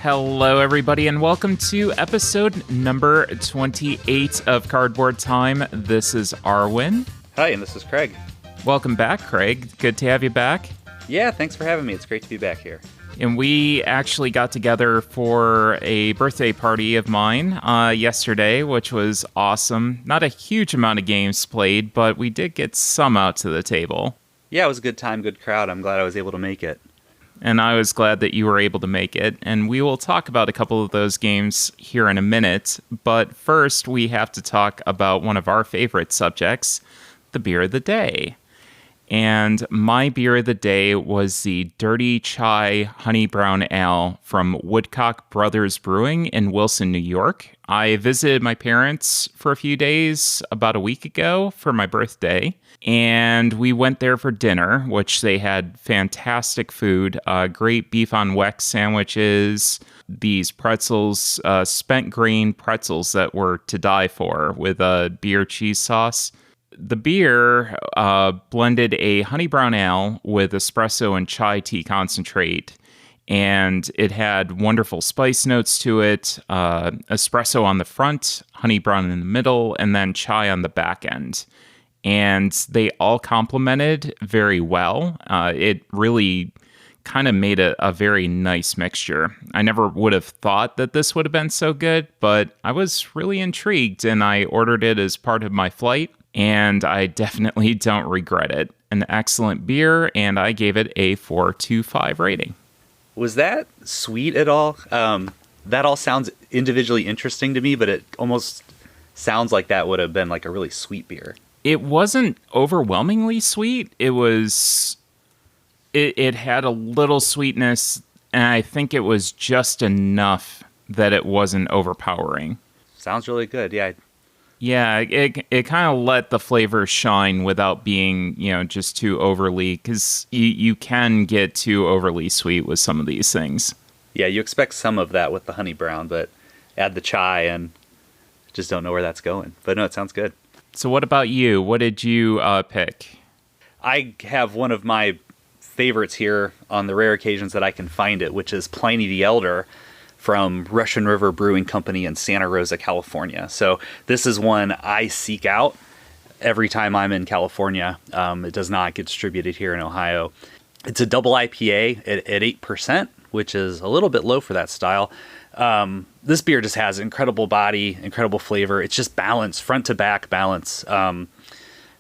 Hello, everybody, and welcome to episode number 28 of Cardboard Time. This is Arwen. Hi, and this is Craig. Welcome back, Craig. Good to have you back. Yeah, thanks for having me. It's great to be back here. And we actually got together for a birthday party of mine yesterday, which was awesome. Not a huge amount of games played, but we did get some out to the table. Yeah, it was a good time, good crowd. I'm glad I was able to make it. And I was glad that you were able to make it. And we will talk about a couple of those games here in a minute. But first, we have to talk about one of our favorite subjects, the beer of the day. And my beer of the day was the Dirty Chai Honey Brown Ale from Woodcock Brothers Brewing in Wilson, New York. I visited my parents for a few days about a week ago for my birthday. And we went there for dinner, which they had fantastic food, great beef on Weck sandwiches, these pretzels, spent grain pretzels that were to die for with a beer cheese sauce. The beer blended a honey brown ale with espresso and chai tea concentrate, and it had wonderful spice notes to it, espresso on the front, honey brown in the middle, and then chai on the back end. And they all complemented very well. It really kind of made a very nice mixture. I never would have thought that this would have been so good, but I was really intrigued, and I ordered it as part of my flight, and I definitely don't regret it. An excellent beer, and I gave it a 4.25 rating. Was that sweet at all? That all sounds individually interesting to me, but it almost sounds like that would have been like a really sweet beer. It wasn't overwhelmingly sweet. It had a little sweetness, and I think it was just enough that it wasn't overpowering. Sounds really good, yeah. Yeah, it kind of let the flavor shine without being, just too overly, because you can get too overly sweet with some of these things. Yeah, you expect some of that with the honey brown, but add the chai and just don't know where that's going. But no, it sounds good. So what about you? What did you pick? I have one of my favorites here on the rare occasions that I can find it, which is Pliny the Elder from Russian River Brewing Company in Santa Rosa, California. So this is one I seek out every time I'm in California. It does not get distributed here in Ohio. It's a double IPA at 8%, which is a little bit low for that style. This beer just has incredible body, incredible flavor. It's just balanced, front to back balance.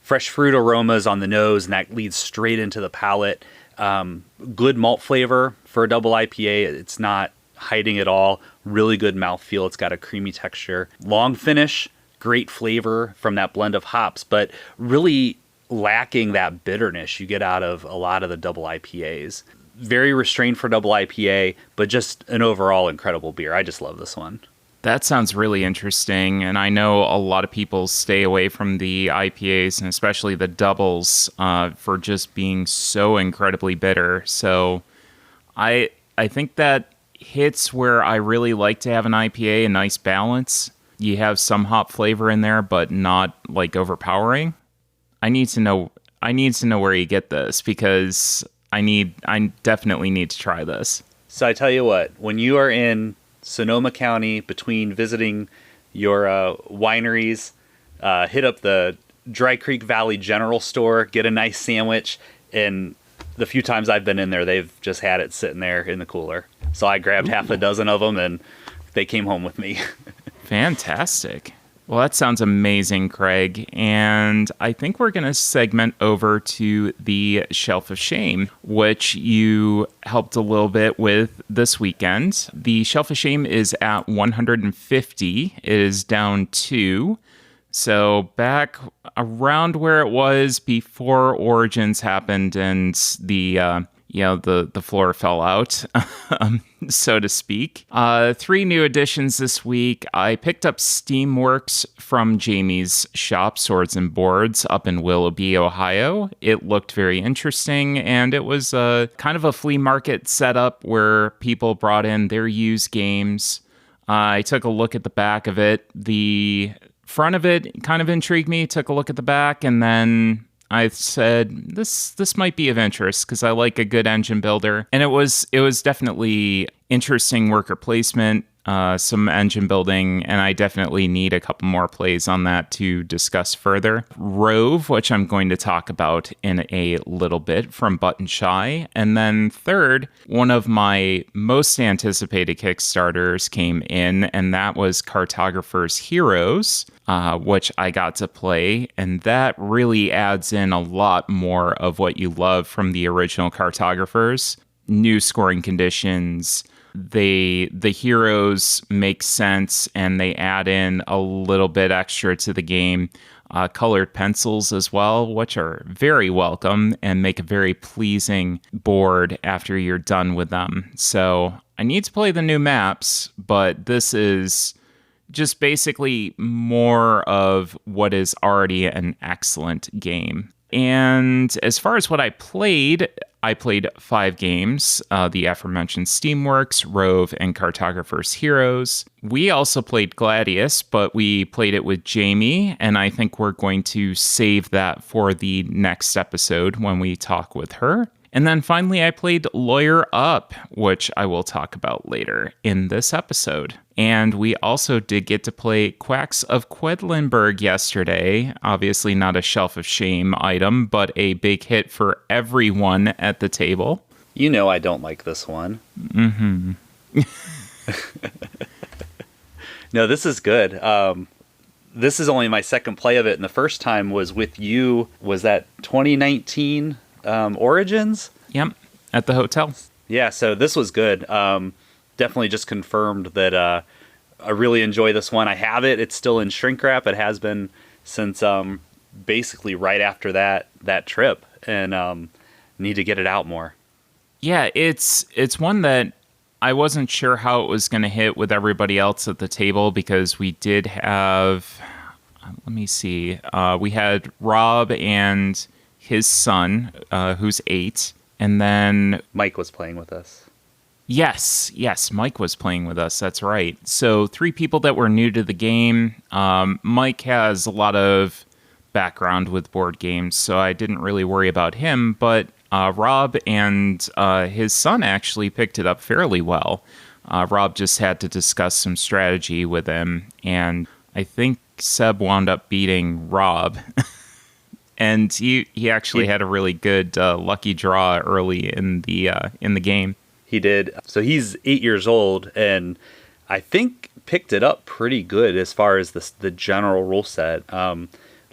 Fresh fruit aromas on the nose, and that leads straight into the palate. Good malt flavor for a double IPA. It's not hiding at all. Really good mouthfeel. It's got a creamy texture. Long finish, great flavor from that blend of hops, but really lacking that bitterness you get out of a lot of the double IPAs. Very restrained for double IPA, but just an overall incredible beer. I just love this one. That sounds really interesting, and I know a lot of people stay away from the IPAs, and especially the doubles, for just being so incredibly bitter. So I think that hits where I really like to have an IPA, a nice balance. You have some hop flavor in there, but not like overpowering. I need to know where you get this, because I definitely need to try this. So I tell you what, when you are in Sonoma County between visiting your wineries, hit up the Dry Creek Valley General Store, get a nice sandwich, and the few times I've been in there, they've just had it sitting there in the cooler. So I grabbed half a dozen of them, and they came home with me. Fantastic. Well, that sounds amazing, Craig. And I think we're going to segment over to the Shelf of Shame, which you helped a little bit with this weekend. The Shelf of Shame is at 150. It is down 2. So back around where it was before Origins happened and the floor fell out, so to speak. 3 new additions this week. I picked up Steamworks from Jamie's shop, Swords and Boards, up in Willoughby, Ohio. It looked very interesting, and it was kind of a flea market setup where people brought in their used games. I took a look at the back of it. The front of it kind of intrigued me. Took a look at the back, and then I said this might be of interest because I like a good engine builder, and it was definitely interesting worker placement, some engine building, and I definitely need a couple more plays on that to discuss further. ROVE, which I'm going to talk about in a little bit, from Button Shy. And then third, one of my most anticipated Kickstarters came in, and that was Cartographer's Heroes, which I got to play, and that really adds in a lot more of what you love from the original Cartographers. New scoring conditions, the heroes make sense, and they add in a little bit extra to the game. Colored pencils as well, which are very welcome and make a very pleasing board after you're done with them. So I need to play the new maps, but this is just basically more of what is already an excellent game. And as far as what I played 5 games, the aforementioned Steamworks, ROVE, and Cartographer's Heroes. We also played Gladius, but we played it with Jamie, and I think we're going to save that for the next episode when we talk with her. And then finally, I played Lawyer Up, which I will talk about later in this episode. And we also did get to play Quacks of Quedlinburg yesterday. Obviously not a Shelf of Shame item, but a big hit for everyone at the table. You know I don't like this one. Mm-hmm. No, this is good. This is only my second play of it, and the first time was with you. Was that 2019 Origins? Yep, at the hotel. Yeah, so this was good. Definitely just confirmed that I really enjoy this one. I have it. It's still in shrink wrap. It has been since basically right after that trip, and need to get it out more. Yeah, it's one that I wasn't sure how it was going to hit with everybody else at the table, because we did have, let me see, we had Rob and his son, who's 8, and then Mike was playing with us. Yes, Mike was playing with us. That's right. So 3 people that were new to the game. Mike has a lot of background with board games, so I didn't really worry about him, but Rob and his son actually picked it up fairly well. Rob just had to discuss some strategy with him, and I think Seb wound up beating Rob. And he actually had a really good lucky draw early in the game. He did. So he's 8 years old, and I think picked it up pretty good as far as the general rule set.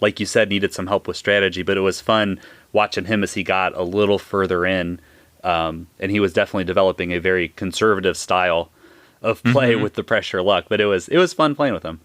Like you said, needed some help with strategy, but it was fun watching him as he got a little further in. And he was definitely developing a very conservative style of play with the pressure luck. But it was fun playing with him.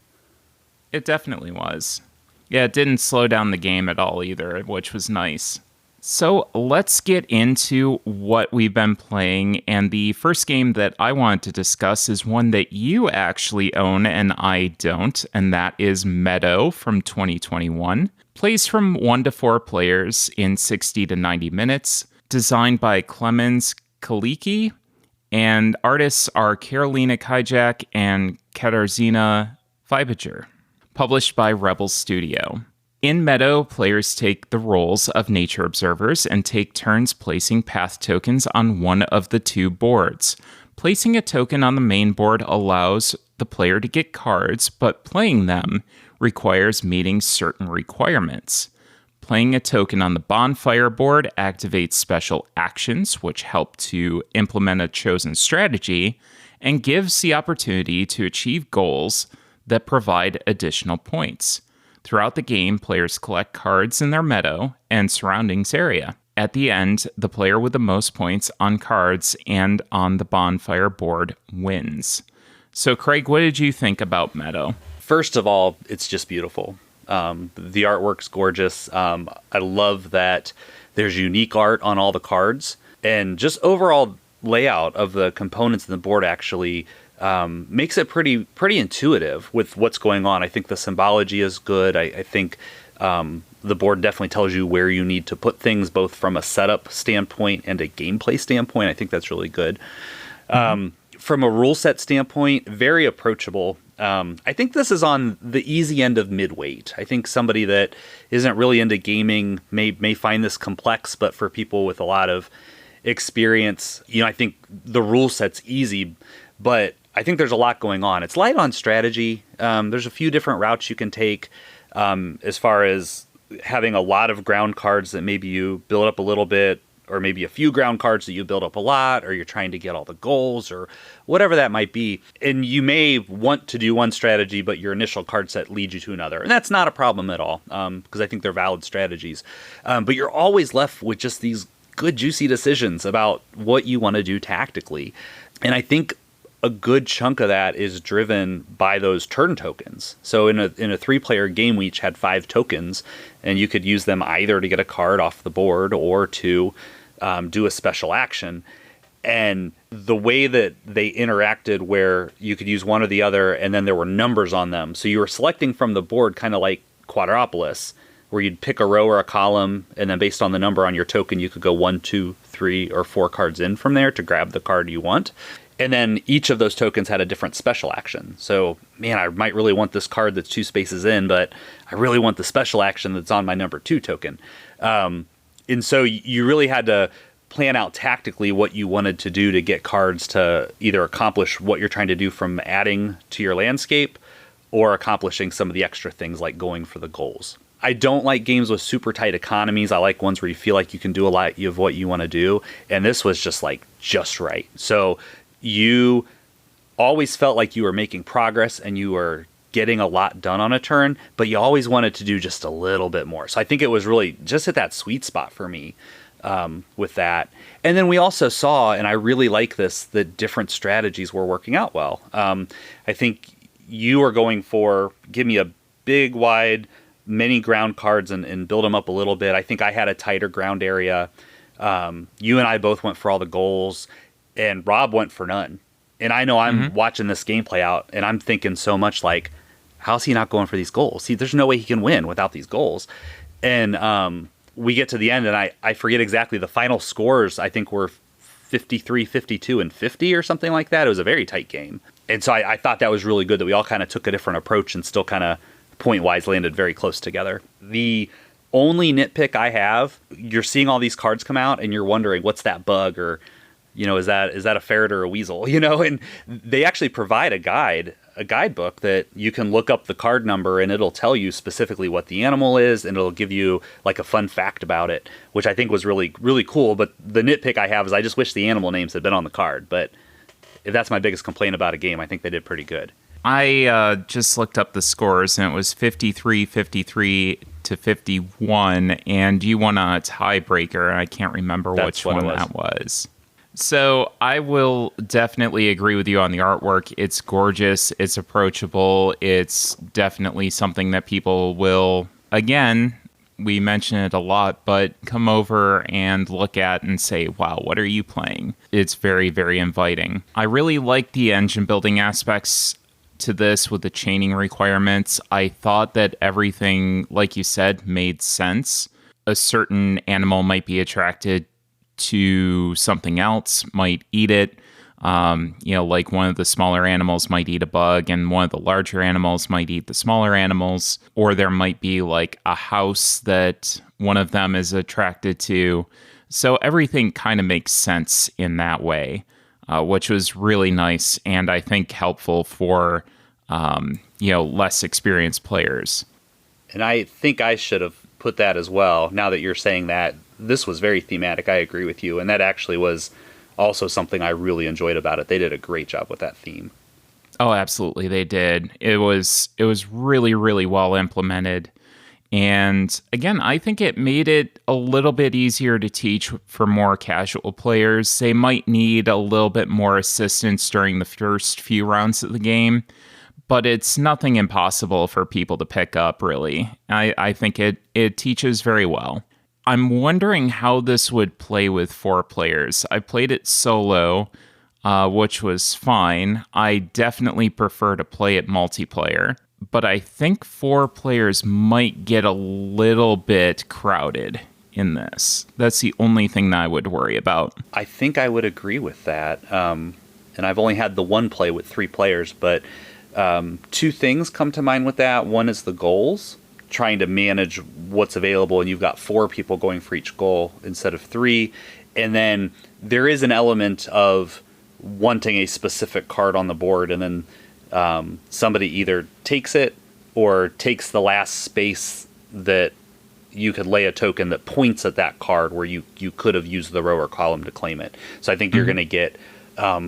It definitely was. Yeah, it didn't slow down the game at all either, which was nice. So let's get into what we've been playing, and the first game that I want to discuss is one that you actually own and I don't, and that is Meadow from 2021. Plays from 1 to 4 players in 60 to 90 minutes, designed by Clemens Kaliki, and artists are Carolina Kijak and Katarzyna Fibiger. Published by Rebel Studio. In Meadow, players take the roles of nature observers and take turns placing path tokens on one of the 2 boards. Placing a token on the main board allows the player to get cards, but playing them requires meeting certain requirements. Playing a token on the bonfire board activates special actions, which help to implement a chosen strategy, and gives the opportunity to achieve goals that provide additional points. Throughout the game, players collect cards in their meadow and surroundings area. At the end, the player with the most points on cards and on the bonfire board wins. So, Craig, what did you think about Meadow? First of all, it's just beautiful. The artwork's gorgeous. I love that there's unique art on all the cards, and just overall layout of the components of the board actually makes it pretty intuitive with what's going on. I think the symbology is good. I think the board definitely tells you where you need to put things, both from a setup standpoint and a gameplay standpoint. I think that's really good. From a rule set standpoint, very approachable. I think this is on the easy end of midweight. I think somebody that isn't really into gaming may find this complex, but for people with a lot of experience, I think the rule set's easy, but I think there's a lot going on. It's light on strategy. There's a few different routes you can take as far as having a lot of ground cards that maybe you build up a little bit, or maybe a few ground cards that you build up a lot, or you're trying to get all the goals, or whatever that might be. And you may want to do one strategy, but your initial card set leads you to another. And that's not a problem at all, because I think they're valid strategies. But you're always left with just these good, juicy decisions about what you want to do tactically. And I think a good chunk of that is driven by those turn tokens. So in a 3-player game, we each had 5 tokens, and you could use them either to get a card off the board or to do a special action. And the way that they interacted, where you could use one or the other, and then there were numbers on them. So you were selecting from the board, kind of like Quadropolis, where you'd pick a row or a column, and then based on the number on your token, you could go 1, 2, 3, or 4 cards in from there to grab the card you want. And then each of those tokens had a different special action. So, man, I might really want this card that's 2 spaces in, but I really want the special action that's on my number 2 token. And so you really had to plan out tactically what you wanted to do to get cards to either accomplish what you're trying to do from adding to your landscape, or accomplishing some of the extra things like going for the goals. I don't like games with super tight economies. I like ones where you feel like you can do a lot of what you want to do. And this was just right. So you always felt like you were making progress and you were getting a lot done on a turn, but you always wanted to do just a little bit more. So I think it was really just at that sweet spot for me with that. And then we also saw, and I really like this, that different strategies were working out well. I think you were going for, give me a big, wide, many ground cards and build them up a little bit. I think I had a tighter ground area. You and I both went for all the goals, and Rob went for none. And I know I'm watching this gameplay out, and I'm thinking so much like, how's he not going for these goals? See, there's no way he can win without these goals. And we get to the end, and I forget exactly the final scores. I think were 53, 52, and 50 or something like that. It was a very tight game. And so I thought that was really good that we all kind of took a different approach and still kind of point-wise landed very close together. The only nitpick I have, you're seeing all these cards come out, and you're wondering, what's that bug? Or, is that a ferret or a weasel? And they actually provide a guidebook that you can look up the card number, and it'll tell you specifically what the animal is, and it'll give you like a fun fact about it, which I think was really, really cool. But the nitpick I have is I just wish the animal names had been on the card. But if that's my biggest complaint about a game, I think they did pretty good. I just looked up the scores, and it was 53, 53 to 51, and you won a tiebreaker, and I can't remember which one that was. So I will definitely agree with you on the artwork. It's gorgeous. It's approachable. It's definitely something that people will, again, we mention it a lot, but come over and look at and say, wow, what are you playing? It's very, very inviting. I really like the engine building aspects to this with the chaining requirements. I thought that everything, like you said, made sense. A certain animal might be attracted to something else, might eat it. Like one of the smaller animals might eat a bug, and one of the larger animals might eat the smaller animals. Or there might be like a house that one of them is attracted to. So everything kind of makes sense in that way, which was really nice, and I think helpful for less experienced players. And I think I should have put that as well. Now that you're saying that, this was very thematic. I agree with you. And that actually was also something I really enjoyed about it. They did a great job with that theme. Oh, absolutely. They did. It was really, really well implemented. And again, I think it made it a little bit easier to teach for more casual players. They might need a little bit more assistance during the first few rounds of the game, but it's nothing impossible for people to pick up, really. I think it teaches very well. I'm wondering how this would play with 4 players. I played it solo, which was fine. I definitely prefer to play it multiplayer, but I think 4 players might get a little bit crowded in this. That's the only thing that I would worry about. I think I would agree with that. And I've only had the one play with 3 players, but Two things come to mind with that. One is the goals, trying to manage what's available, and you've got 4 people going for each goal instead of 3. And then there is an element of wanting a specific card on the board, and then somebody either takes it or takes the last space that you could lay a token that points at that card where you could have used the row or column to claim it. So I think you're going to get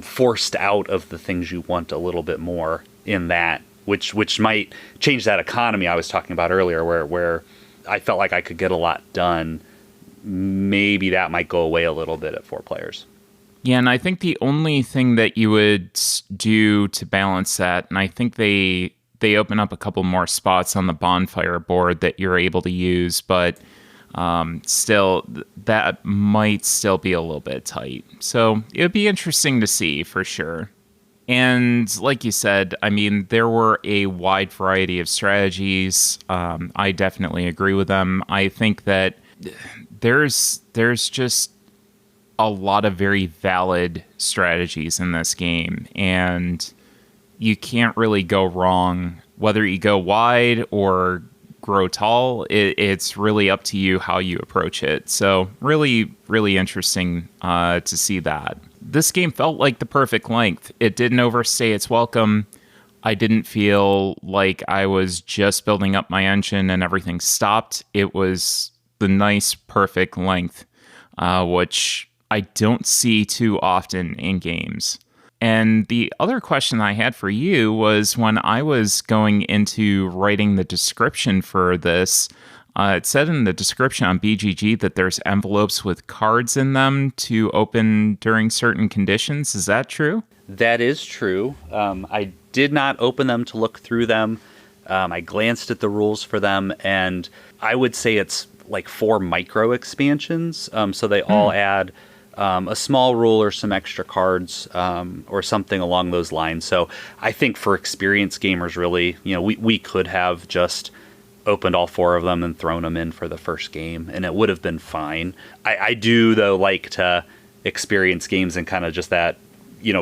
forced out of the things you want a little bit more in that, which might change that economy I was talking about earlier, where I felt like I could get a lot done. Maybe that might go away a little bit at 4 players. Yeah, and I think the only thing that you would do to balance that, and I think they open up a couple more spots on the bonfire board that you're able to use, but still, that might still be a little bit tight. So it would be interesting to see for sure. And like you said, I mean, there were a wide variety of strategies. I definitely agree with them. I think that there's just a lot of very valid strategies in this game, and you can't really go wrong whether you go wide or grow tall. It's really up to you how you approach it. So really, really interesting to see that. This game felt like the perfect length. It didn't overstay its welcome. I didn't feel like I was just building up my engine and everything stopped. It was the nice, perfect length, which I don't see too often in games. And the other question I had for you was when I was going into writing the description for this, it said in the description on BGG that there's envelopes with cards in them to open during certain conditions. Is that true? That is true. I did not open them to look through them. I glanced at the rules for them, and I would say it's like 4 micro expansions. So they all add a small rule or some extra cards or something along those lines. So I think for experienced gamers, really, we could have just opened all 4 of them and thrown them in for the first game, and it would have been fine. I do, though, like to experience games and kind of just that,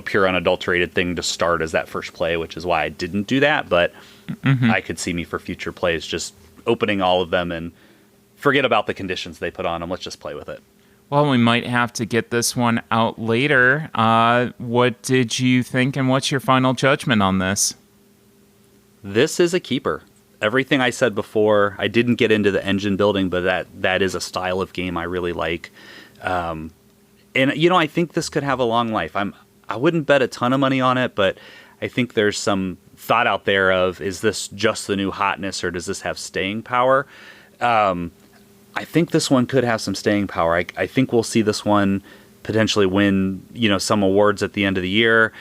pure unadulterated thing to start as that first play, which is why I didn't do that. But I could see me for future plays just opening all of them and forget about the conditions they put on them. Let's just play with it. Well, we might have to get this one out later. What did you think, and what's your final judgment on this? This is a keeper. Everything I said before, I didn't get into the engine building, but that is a style of game I really like. And, I think this could have a long life. I wouldn't bet a ton of money on it, but I think there's some thought out there of, is this just the new hotness, or does this have staying power? I think this one could have some staying power. I think we'll see this one potentially win, some awards at the end of the year.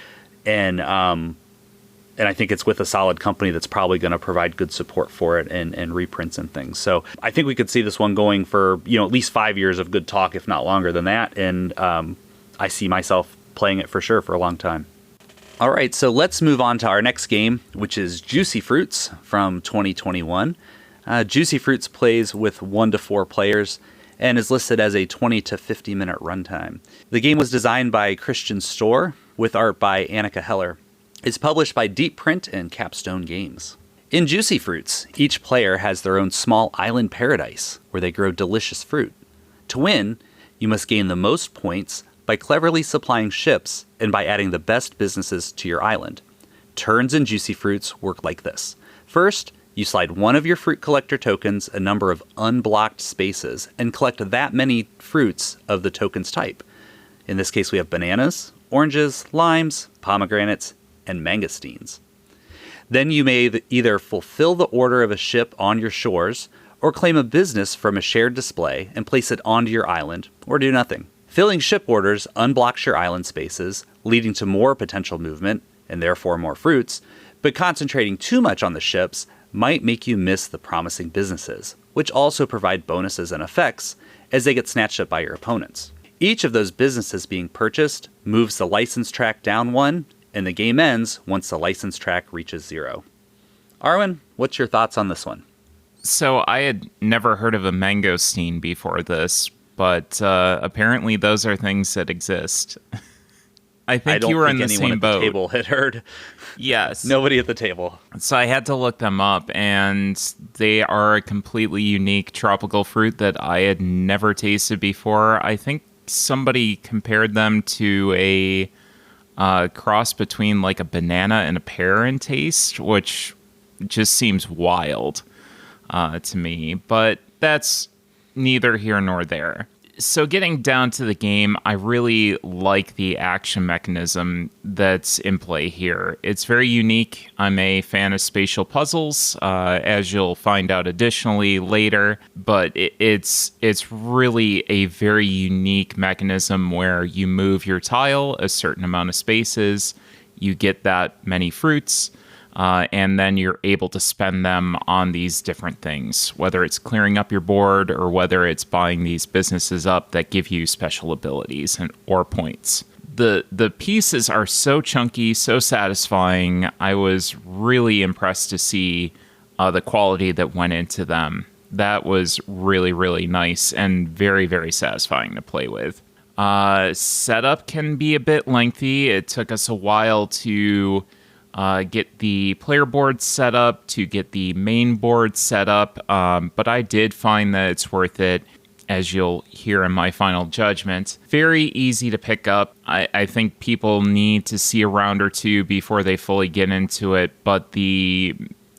And I think it's with a solid company that's probably going to provide good support for it and reprints and things. So I think we could see this one going for, at least 5 years of good talk, if not longer than that. And I see myself playing it for sure for a long time. All right, so let's move on to our next game, which is Juicy Fruits from 2021. Juicy Fruits plays with 1 to 4 players and is listed as a 20 to 50 minute runtime. The game was designed by Christian Storr with art by Annika Heller. It's published by Deep Print and Capstone Games. In Juicy Fruits, each player has their own small island paradise where they grow delicious fruit. To win, you must gain the most points by cleverly supplying ships and by adding the best businesses to your island. Turns in Juicy Fruits work like this. First, you slide one of your fruit collector tokens a number of unblocked spaces and collect that many fruits of the token's type. In this case, we have bananas, oranges, limes, pomegranates, and mangosteens. Then you may either fulfill the order of a ship on your shores, or claim a business from a shared display and place it onto your island, or do nothing. Filling ship orders unblocks your island spaces, leading to more potential movement, and therefore more fruits, but concentrating too much on the ships might make you miss the promising businesses, which also provide bonuses and effects as they get snatched up by your opponents. Each of those businesses being purchased moves the license track down 1, and the game ends once the license track reaches 0. Arwen, what's your thoughts on this one? So I had never heard of a mangosteen before this, but apparently those are things that exist. I think don't you were think in the anyone same at the boat. table had heard. Yes. Nobody at the table. So I had to look them up, and they are a completely unique tropical fruit that I had never tasted before. I think somebody compared them to a cross between like a banana and a pear in taste, which just seems wild to me. But that's neither here nor there. So getting down to the game, I really like the action mechanism that's in play here. It's very unique. I'm a fan of spatial puzzles, as you'll find out additionally later. But it's really a very unique mechanism where you move your tile a certain amount of spaces, you get that many fruits, and then you're able to spend them on these different things, whether it's clearing up your board or whether it's buying these businesses up that give you special abilities or points. The pieces are so chunky, so satisfying. I was really impressed to see the quality that went into them. That was really, really nice and very, very satisfying to play with. Setup can be a bit lengthy. It took us a while to get the player board set up, to get the main board set up, but I did find that it's worth it, as you'll hear in my final judgment. Very easy to pick up. I think people need to see a round or two before they fully get into it, but the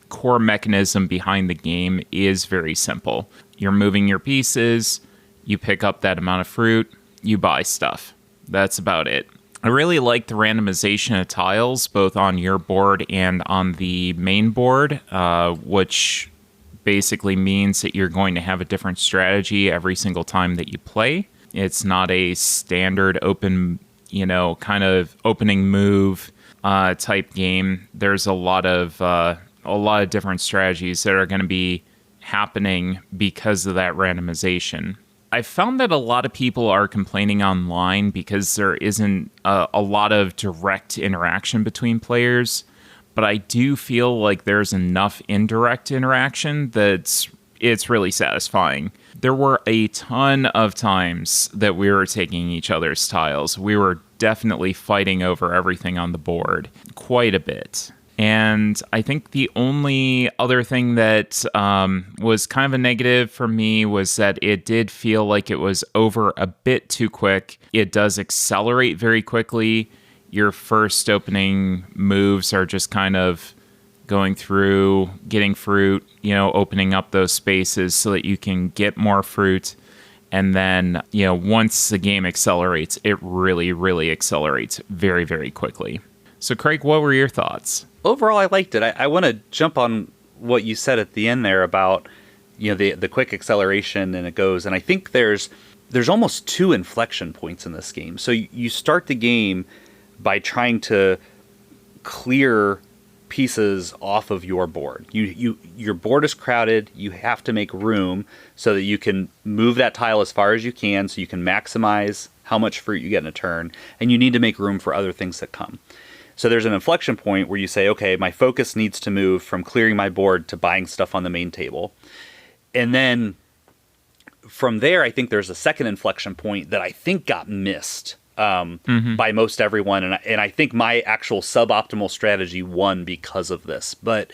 core mechanism behind the game is very simple. You're moving your pieces, you pick up that amount of fruit, you buy stuff. That's about it. I really like the randomization of tiles, both on your board and on the main board, which basically means that you're going to have a different strategy every single time that you play. It's not a standard open, kind of opening move type game. There's a lot of different strategies that are going to be happening because of that randomization. I found that a lot of people are complaining online because there isn't a lot of direct interaction between players, but I do feel like there's enough indirect interaction that it's really satisfying. There were a ton of times that we were taking each other's tiles. We were definitely fighting over everything on the board quite a bit. And I think the only other thing that was kind of a negative for me was that it did feel like it was over a bit too quick. It does accelerate very quickly. Your first opening moves are just kind of going through, getting fruit, opening up those spaces so that you can get more fruit. And then, once the game accelerates, it really, really accelerates very, very quickly. So, Craig, what were your thoughts? Overall, I liked it. I want to jump on what you said at the end there about, the quick acceleration and it goes. And I think there's almost two inflection points in this game. So you start the game by trying to clear pieces off of your board. Your board is crowded. You have to make room so that you can move that tile as far as you can, so you can maximize how much fruit you get in a turn. And you need to make room for other things that come. So there's an inflection point where you say, okay, my focus needs to move from clearing my board to buying stuff on the main table. And then from there, I think there's a second inflection point that I think got missed by most everyone. And I think my actual suboptimal strategy won because of this. But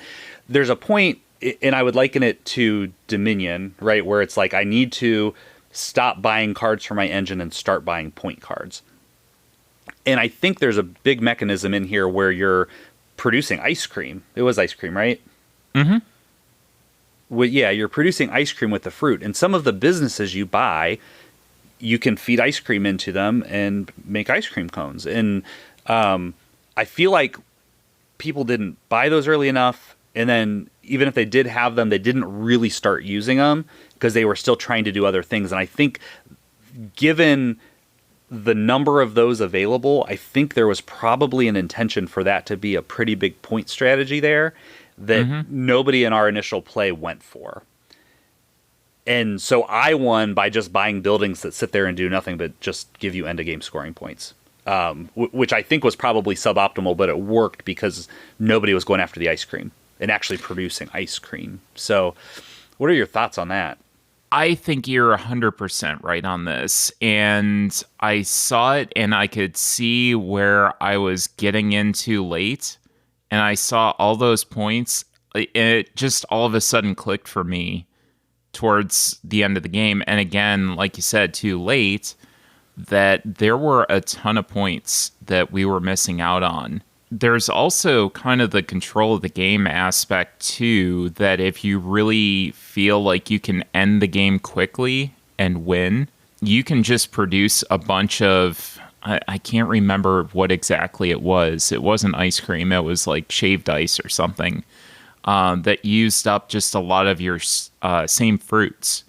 there's a point, and I would liken it to Dominion, right, where it's like I need to stop buying cards for my engine and start buying point cards. And I think there's a big mechanism in here where you're producing ice cream. It was ice cream, right? Mm-hmm. Well, yeah, you're producing ice cream with the fruit. And some of the businesses you buy, you can feed ice cream into them and make ice cream cones. And I feel like people didn't buy those early enough. And then even if they did have them, they didn't really start using them because they were still trying to do other things. And I think given the number of those available, I think there was probably an intention for that to be a pretty big point strategy there that nobody in our initial play went for. And so I won by just buying buildings that sit there and do nothing but just give you end-of-game scoring points, which I think was probably suboptimal, but it worked because nobody was going after the ice cream and actually producing ice cream. So what are your thoughts on that? I think you're 100% right on this. And I saw it and I could see where I was getting in too late. And I saw all those points. It just all of a sudden clicked for me towards the end of the game. And again, like you said, too late, that there were a ton of points that we were missing out on. There's also kind of the control of the game aspect too, that if you really feel like you can end the game quickly and win, you can just produce a bunch of, I can't remember what exactly it was. It wasn't ice cream. It was like shaved ice or something that used up just a lot of your same fruits.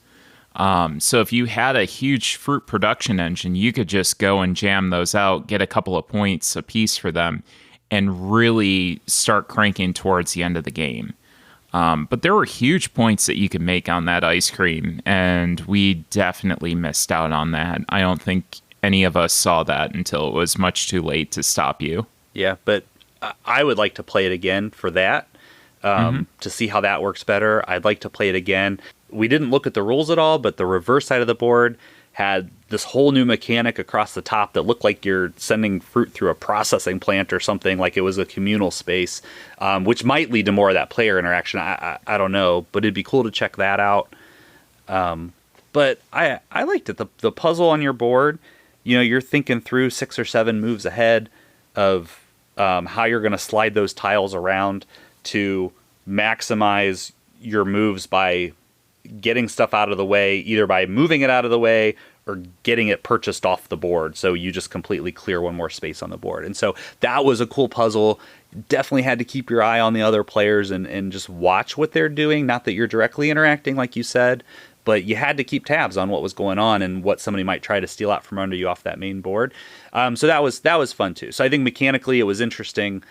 So if you had a huge fruit production engine, you could just go and jam those out, get a couple of points a piece for them, and really start cranking towards the end of the game. But there were huge points that you could make on that ice cream, and we definitely missed out on that. I don't think any of us saw that until it was much too late to stop you. Yeah, but I would like to play it again for that, to see how that works better. I'd like to play it again. We didn't look at the rules at all, but the reverse side of the board had this whole new mechanic across the top that looked like you're sending fruit through a processing plant or something, like it was a communal space, which might lead to more of that player interaction. I don't know, but it'd be cool to check that out. But I liked it. The puzzle on your board, you're thinking through 6 or 7 moves ahead of how you're going to slide those tiles around to maximize your moves by getting stuff out of the way, either by moving it out of the way or getting it purchased off the board, so you just completely clear one more space on the board. And so that was a cool puzzle. Definitely had to keep your eye on the other players and just watch what they're doing. Not that you're directly interacting, like you said, but you had to keep tabs on what was going on and what somebody might try to steal out from under you off that main board. So that was fun too. So I think mechanically it was interesting.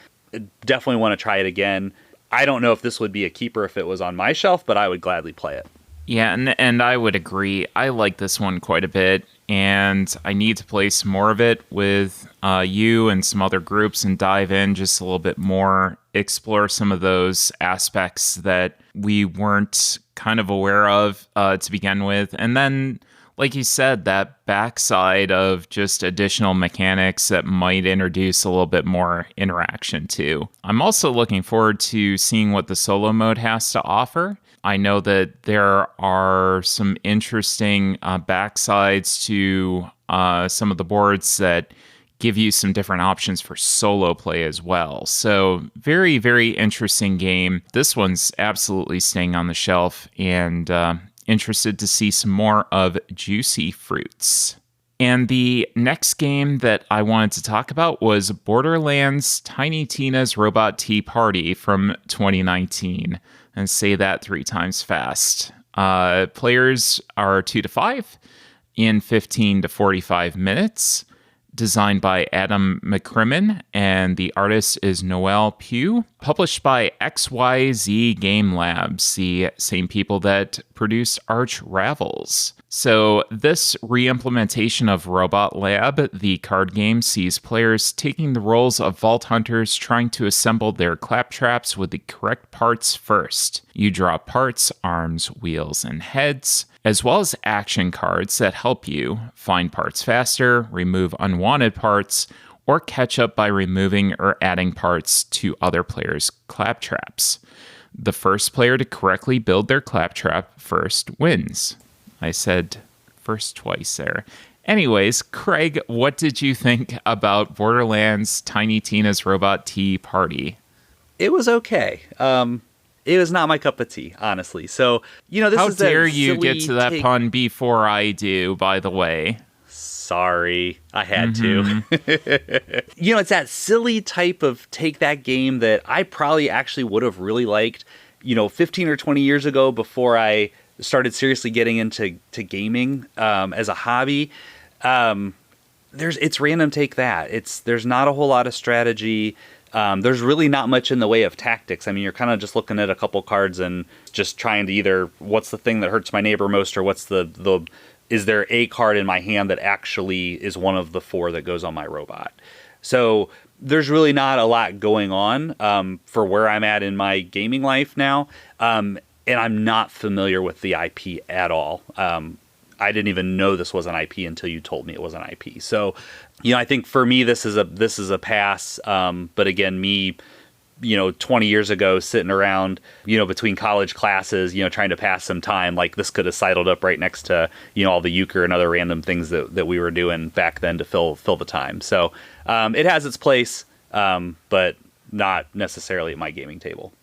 Definitely want to try it again. I don't know if this would be a keeper if it was on my shelf, but I would gladly play it. Yeah, and I would agree. I like this one quite a bit, and I need to play some more of it with you and some other groups and dive in just a little bit more, explore some of those aspects that we weren't kind of aware of to begin with. And then, like you said, that backside of just additional mechanics that might introduce a little bit more interaction too. I'm also looking forward to seeing what the solo mode has to offer. I know that there are some interesting backsides to some of the boards that give you some different options for solo play as well. So very, very interesting game. This one's absolutely staying on the shelf, and interested to see some more of Juicy Fruits. And the next game that I wanted to talk about was Borderlands Tiny Tina's Robot Tea Party from 2019. And say that 3 times fast. Players are 2 to 5 in 15 to 45 minutes. Designed by Adam McCrimmon, and the artist is Noel Pugh. Published by XYZ Game Labs, the same people that produce Arch Ravels. So this re-implementation of Robot Lab, the card game, sees players taking the roles of vault hunters trying to assemble their claptraps with the correct parts first. You draw parts, arms, wheels, and heads, as well as action cards that help you find parts faster, remove unwanted parts, or catch up by removing or adding parts to other players' claptraps. The first player to correctly build their claptrap first wins. I said first twice there. Anyways, Craig, what did you think about Borderlands Tiny Tina's Robot Tea Party? It was okay. It was not my cup of tea, honestly. So, this How is dare you get to that pun before I do, by the way. Sorry, I had to. It's that silly type of take that game that I probably actually would have really liked, 15 or 20 years ago before I started seriously getting into gaming as a hobby. It's random take that. There's not a whole lot of strategy. There's really not much in the way of tactics. I mean, you're kind of just looking at a couple cards and just trying to either what's the thing that hurts my neighbor most, or what's is there a card in my hand that actually is one of the 4 that goes on my robot. So there's really not a lot going on for where I'm at in my gaming life now. And and I'm not familiar with the IP at all. I didn't even know this was an IP until you told me it was an IP. So, I think for me this is a pass. But again, me, 20 years ago, sitting around, between college classes, trying to pass some time, like this could have sidled up right next to, all the euchre and other random things that we were doing back then to fill the time. So it has its place, but not necessarily at my gaming table.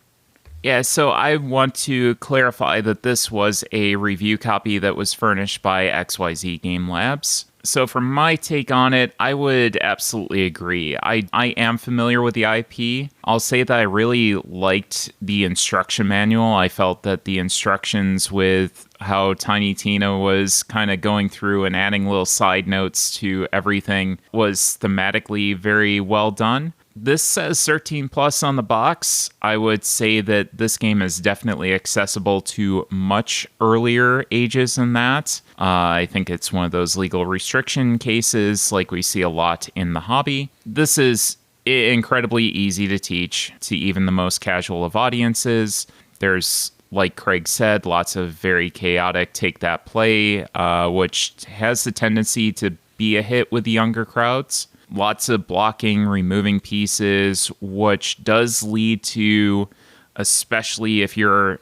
Yeah, so I want to clarify that this was a review copy that was furnished by XYZ Game Labs. So for my take on it, I would absolutely agree. I am familiar with the IP. I'll say that I really liked the instruction manual. I felt that the instructions with how Tiny Tina was kind of going through and adding little side notes to everything was thematically very well done. This says 13 plus on the box. I would say that this game is definitely accessible to much earlier ages than that. I think it's one of those legal restriction cases like we see a lot in the hobby. This is incredibly easy to teach to even the most casual of audiences. There's, like Craig said, lots of very chaotic take that play, which has the tendency to be a hit with the younger crowds. Lots of blocking, removing pieces, which does lead to, especially if you're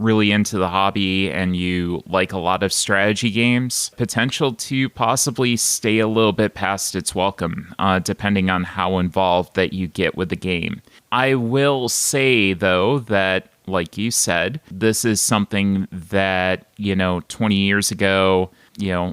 really into the hobby and you like a lot of strategy games, potential to possibly stay a little bit past its welcome, depending on how involved that you get with the game. I will say, though, that, like you said, this is something that, 20 years ago,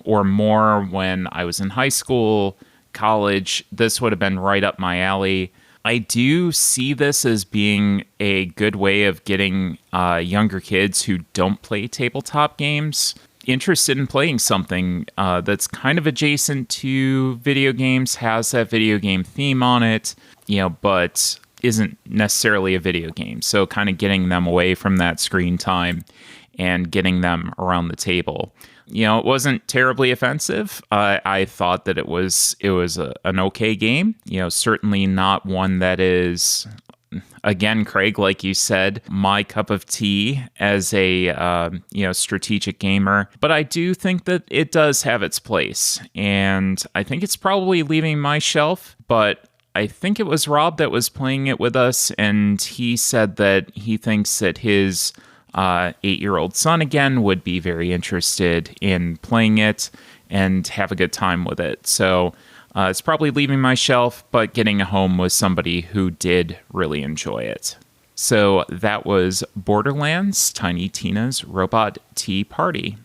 or more when I was in high school, college, this would have been right up my alley. I do see this as being a good way of getting younger kids who don't play tabletop games interested in playing something that's kind of adjacent to video games, has that video game theme on it, but isn't necessarily a video game. So kind of getting them away from that screen time and getting them around the table. It wasn't terribly offensive. I thought that it was an okay game. Certainly not one that is, again, Craig, like you said, my cup of tea as a strategic gamer. But I do think that it does have its place, and I think it's probably leaving my shelf. But I think it was Rob that was playing it with us, and he said that he thinks that his 8-year-old son again would be very interested in playing it and have a good time with it. So it's probably leaving my shelf, but getting a home with somebody who did really enjoy it. So that was Borderlands, Tiny Tina's Robot Tea Party.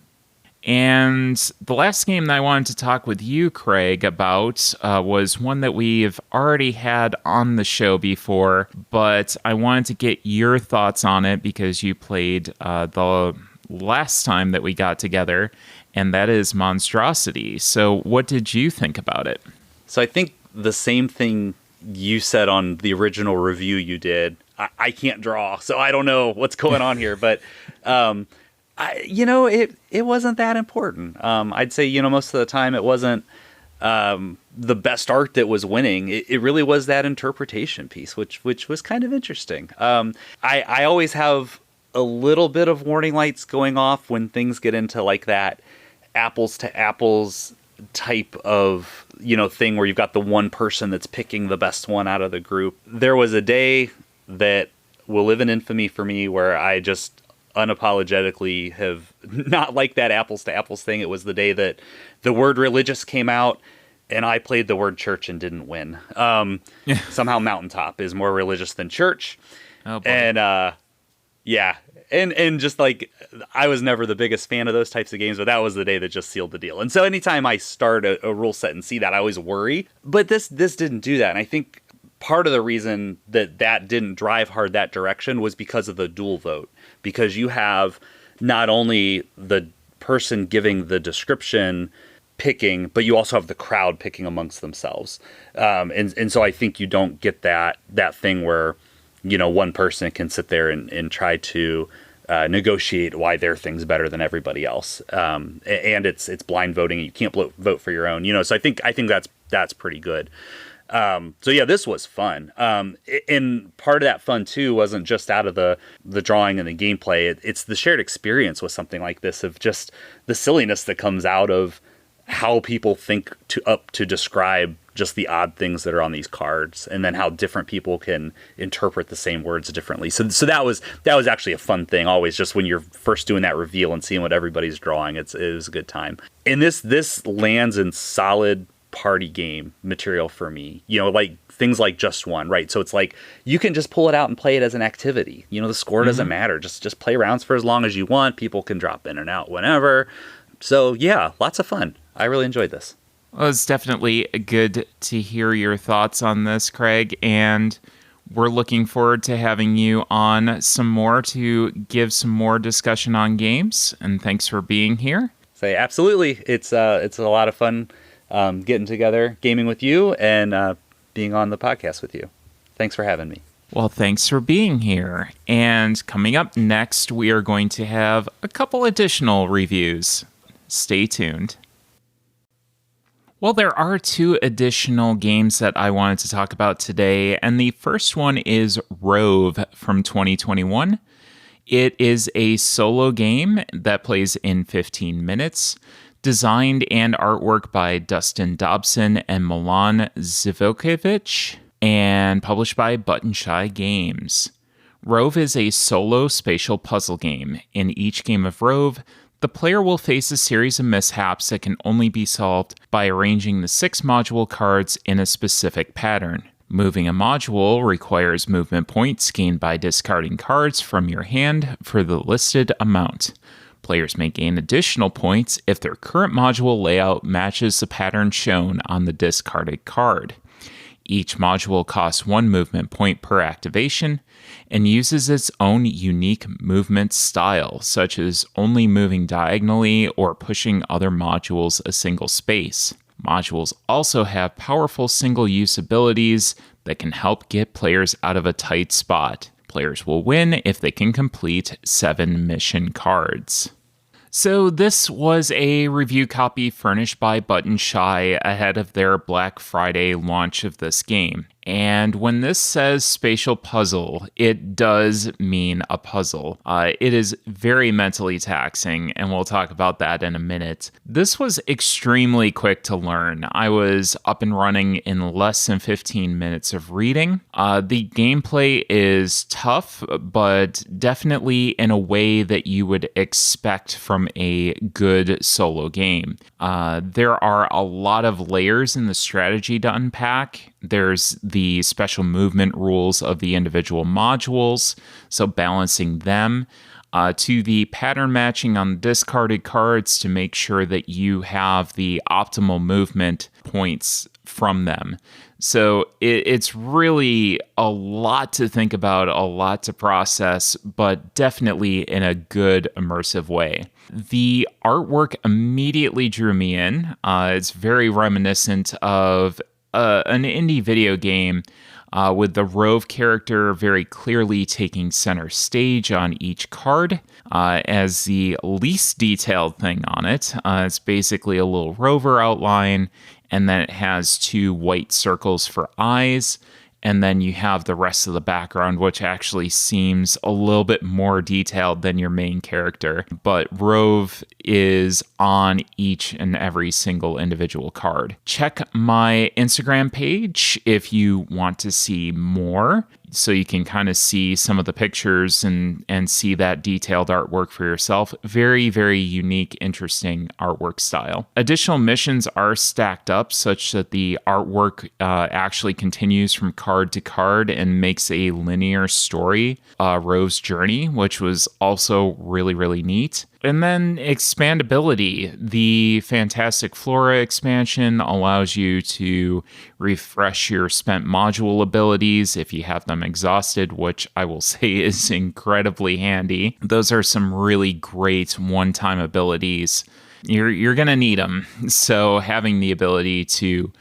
And the last game that I wanted to talk with you, Craig, about was one that we've already had on the show before, but I wanted to get your thoughts on it because you played the last time that we got together, and that is Monstrosity. So what did you think about it? So I think the same thing you said on the original review you did. I can't draw, so I don't know what's going on here, but it wasn't that important. I'd say, most of the time it wasn't the best art that was winning. It really was that interpretation piece, which was kind of interesting. I always have a little bit of warning lights going off when things get into like that apples to apples type of, thing where you've got the one person that's picking the best one out of the group. There was a day that will live in infamy for me where I just unapologetically have not liked that apples to apples thing. It was the day that the word religious came out and I played the word church and didn't win. Somehow Mountaintop is more religious than church. Oh, boy. And and just like, I was never the biggest fan of those types of games, but that was the day that just sealed the deal. And so anytime I start a rule set and see that, I always worry. But this didn't do that. And I think part of the reason that didn't drive hard that direction was because of the dual vote. Because you have not only the person giving the description picking, but you also have the crowd picking amongst themselves. And so I think you don't get that thing where, one person can sit there and try to negotiate why their thing's better than everybody else. And it's blind voting. You can't vote for your own, so I think that's pretty good. So yeah, this was fun. And part of that fun too wasn't just out of the drawing and the gameplay. It's the shared experience with something like this, of just the silliness that comes out of how people think to describe just the odd things that are on these cards, and then how different people can interpret the same words differently. So that was actually a fun thing. Always, just when you're first doing that reveal and seeing what everybody's drawing, it was a good time. And this lands in solid party game material for me. Like things like Just One, right? So it's like you can just pull it out and play it as an activity. The score doesn't matter. Just play rounds for as long as you want. People can drop in and out whenever. So yeah, lots of fun. I really enjoyed this. Well, it's definitely good to hear your thoughts on this, Craig, and we're looking forward to having you on some more to give some more discussion on games, and thanks for being here. Say absolutely. It's a lot of fun getting together, gaming with you, and being on the podcast with you. Thanks for having me. Well, thanks for being here. And coming up next, we are going to have a couple additional reviews. Stay tuned. Well, there are 2 additional games that I wanted to talk about today, and the first one is ROVE from 2021. It is a solo game that plays in 15 minutes, designed and artwork by Dustin Dobson and Milan Zivkovic, and published by Button Shy Games. ROVE is a solo spatial puzzle game. In each game of ROVE, the player will face a series of mishaps that can only be solved by arranging the 6 module cards in a specific pattern. Moving a module requires movement points gained by discarding cards from your hand for the listed amount. Players may gain additional points if their current module layout matches the pattern shown on the discarded card. Each module costs 1 movement point per activation and uses its own unique movement style, such as only moving diagonally or pushing other modules a single space. Modules also have powerful single-use abilities that can help get players out of a tight spot. Players will win if they can complete 7 mission cards. So this was a review copy furnished by Button Shy ahead of their Black Friday launch of this game. And when this says spatial puzzle, it does mean a puzzle. It is very mentally taxing, and we'll talk about that in a minute. This was extremely quick to learn. I was up and running in less than 15 minutes of reading. The gameplay is tough, but definitely in a way that you would expect from a good solo game. There are a lot of layers in the strategy to unpack. There's the special movement rules of the individual modules, so balancing them, to the pattern matching on the discarded cards to make sure that you have the optimal movement points from them. So it's really a lot to think about, a lot to process, but definitely in a good immersive way. The artwork immediately drew me in. It's very reminiscent of an indie video game with the ROVE character very clearly taking center stage on each card as the least detailed thing on it. It's basically a little rover outline, and then it has 2 white circles for eyes, and then you have the rest of the background, which actually seems a little bit more detailed than your main character. But ROVE is on each and every single individual card. Check my Instagram page if you want to see more, so you can kind of see some of the pictures and see that detailed artwork for yourself. Very, very unique, interesting artwork style. Additional missions are stacked up such that the artwork actually continues from card to card and makes a linear story, ROVE's journey, which was also really, really neat. And then expandability. The Fantastic Flora expansion allows you to refresh your spent module abilities if you have them exhausted, which I will say is incredibly handy. Those are some really great one-time abilities. You're going to need them. So having the ability to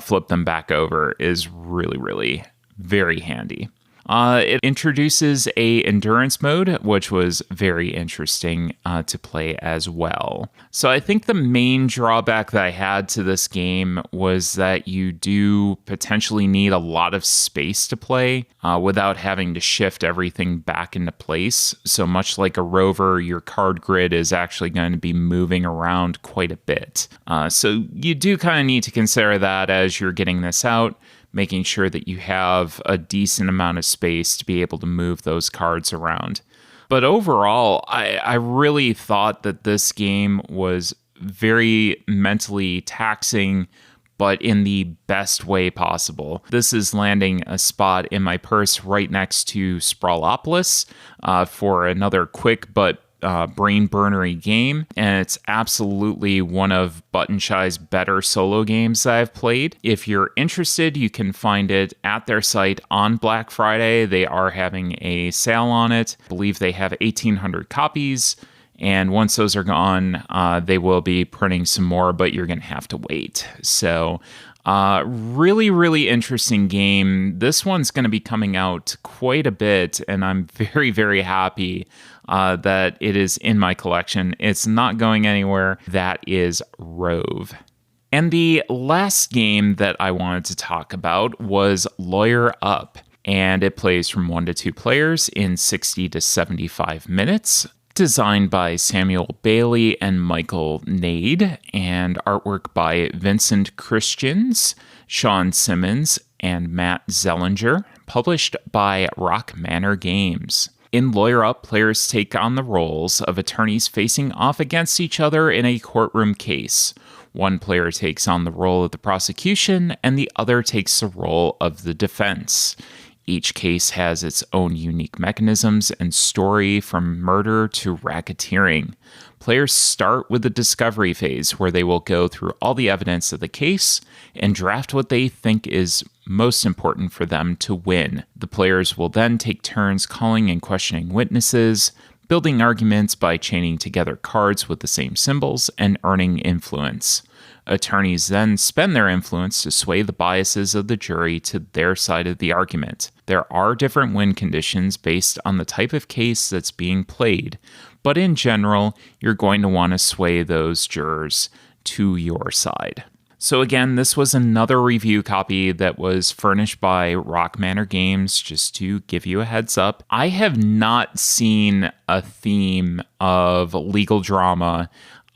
flip them back over is really, really very handy. It introduces a endurance mode, which was very interesting to play as well. So I think the main drawback that I had to this game was that you do potentially need a lot of space to play without having to shift everything back into place. So much like a rover, your card grid is actually going to be moving around quite a bit. So you do kind of need to consider that as you're getting this out, making sure that you have a decent amount of space to be able to move those cards around. But overall, I really thought that this game was very mentally taxing, but in the best way possible. This is landing a spot in my purse right next to Sprawlopolis for another quick but brain burnery game, and it's absolutely one of Button Shy's better solo games that I've played. If you're interested, you can find it at their site on Black Friday. They are having a sale on it. I believe they have 1,800 copies, and once those are gone, they will be printing some more, but you're going to have to wait. So really, really interesting game. This one's going to be coming out quite a bit, and I'm very, very happy that it is in my collection. It's not going anywhere. That is ROVE. And the last game that I wanted to talk about was Lawyer Up, and it plays from 1 to 2 players in 60 to 75 minutes. Designed by Samuel Bailey and Michael Nade, and artwork by Vincent Christians, Sean Simmons, and Matt Zellinger, published by Rock Manor Games. In Lawyer Up, players take on the roles of attorneys facing off against each other in a courtroom case. One player takes on the role of the prosecution, and the other takes the role of the defense. Each case has its own unique mechanisms and story, from murder to racketeering. Players start with the discovery phase, where they will go through all the evidence of the case and draft what they think is most important for them to win. The players will then take turns calling and questioning witnesses, building arguments by chaining together cards with the same symbols, and earning influence. Attorneys then spend their influence to sway the biases of the jury to their side of the argument. There are different win conditions based on the type of case that's being played, but in general, you're going to want to sway those jurors to your side. So again, this was another review copy that was furnished by Rock Manor Games, just to give you a heads up. I have not seen a theme of legal drama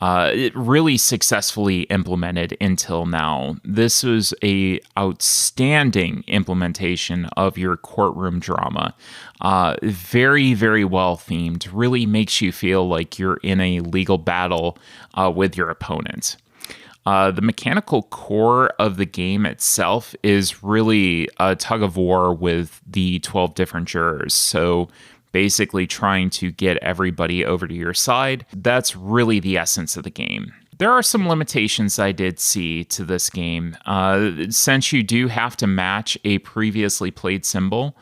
it really successfully implemented until now. This was a outstanding implementation of your courtroom drama. Very, very well themed. Really makes you feel like you're in a legal battle with your opponent. The mechanical core of the game itself is really a tug of war with the 12 different jurors. So basically trying to get everybody over to your side. That's really the essence of the game. There are some limitations I did see to this game. Since you do have to match a previously played symbol,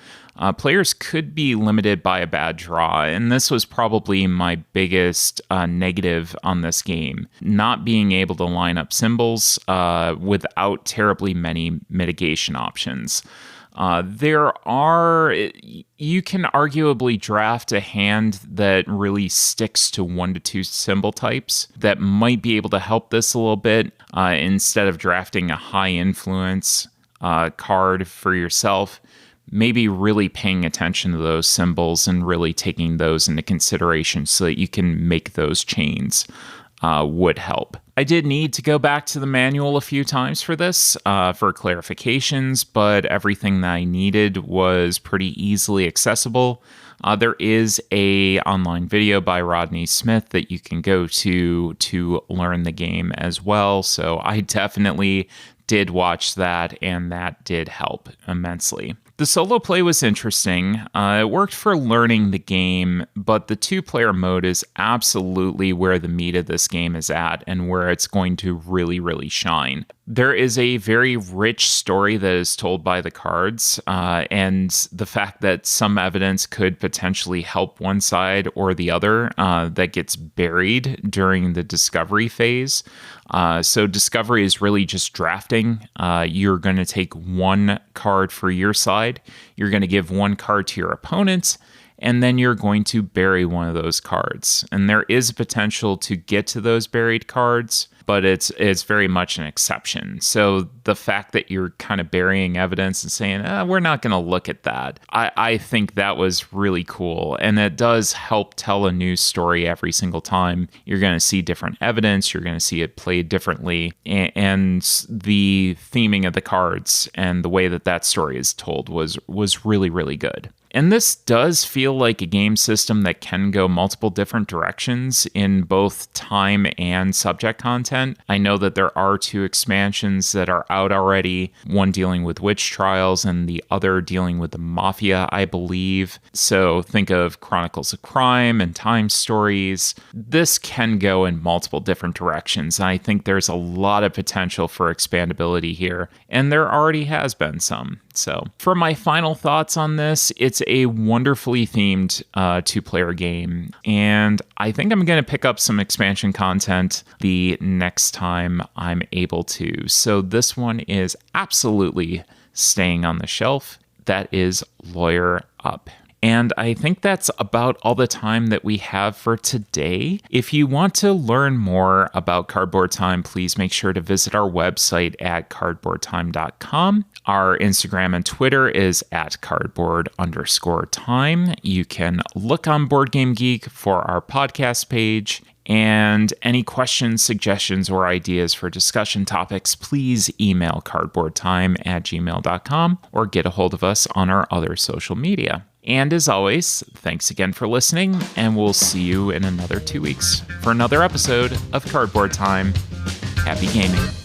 players could be limited by a bad draw, and this was probably my biggest negative on this game. Not being able to line up symbols without terribly many mitigation options. You can arguably draft a hand that really sticks to 1 to 2 symbol types that might be able to help this a little bit instead of drafting a high influence card for yourself. Maybe really paying attention to those symbols and really taking those into consideration so that you can make those chains would help. I did need to go back to the manual a few times for this, for clarifications, but everything that I needed was pretty easily accessible. There is a online video by Rodney Smith that you can go to learn the game as well, so I definitely did watch that, and that did help immensely. The solo play was interesting. It worked for learning the game, but the 2-player mode is absolutely where the meat of this game is at and where it's going to really, really shine. There is a very rich story that is told by the cards, and the fact that some evidence could potentially help one side or the other that gets buried during the discovery phase So discovery is really just drafting. You're going to take one card for your side. You're going to give one card to your opponent, and then you're going to bury one of those cards. And there is potential to get to those buried cards, but it's very much an exception. So the fact that you're kind of burying evidence and saying, we're not going to look at that, I think that was really cool. And it does help tell a new story every single time. You're going to see different evidence. You're going to see it played differently. And the theming of the cards and the way that story is told was really, really good. And this does feel like a game system that can go multiple different directions in both time and subject content. I know that there are 2 expansions that are out already, one dealing with witch trials and the other dealing with the mafia, I believe. So think of Chronicles of Crime and Time Stories. This can go in multiple different directions. And I think there's a lot of potential for expandability here, and there already has been some. So for my final thoughts on this, it's a wonderfully themed 2-player game, and I think I'm going to pick up some expansion content the next time I'm able to. So this one is absolutely staying on the shelf. That is Lawyer Up. And I think that's about all the time that we have for today. If you want to learn more about Cardboard Time, please make sure to visit our website at cardboardtime.com. Our Instagram and Twitter is at cardboard_time. You can look on Board Game Geek for our podcast page. And any questions, suggestions, or ideas for discussion topics, please email cardboardtime@gmail.com or get a hold of us on our other social media. And as always, thanks again for listening, and we'll see you in another 2 weeks for another episode of Cardboard Time. Happy gaming.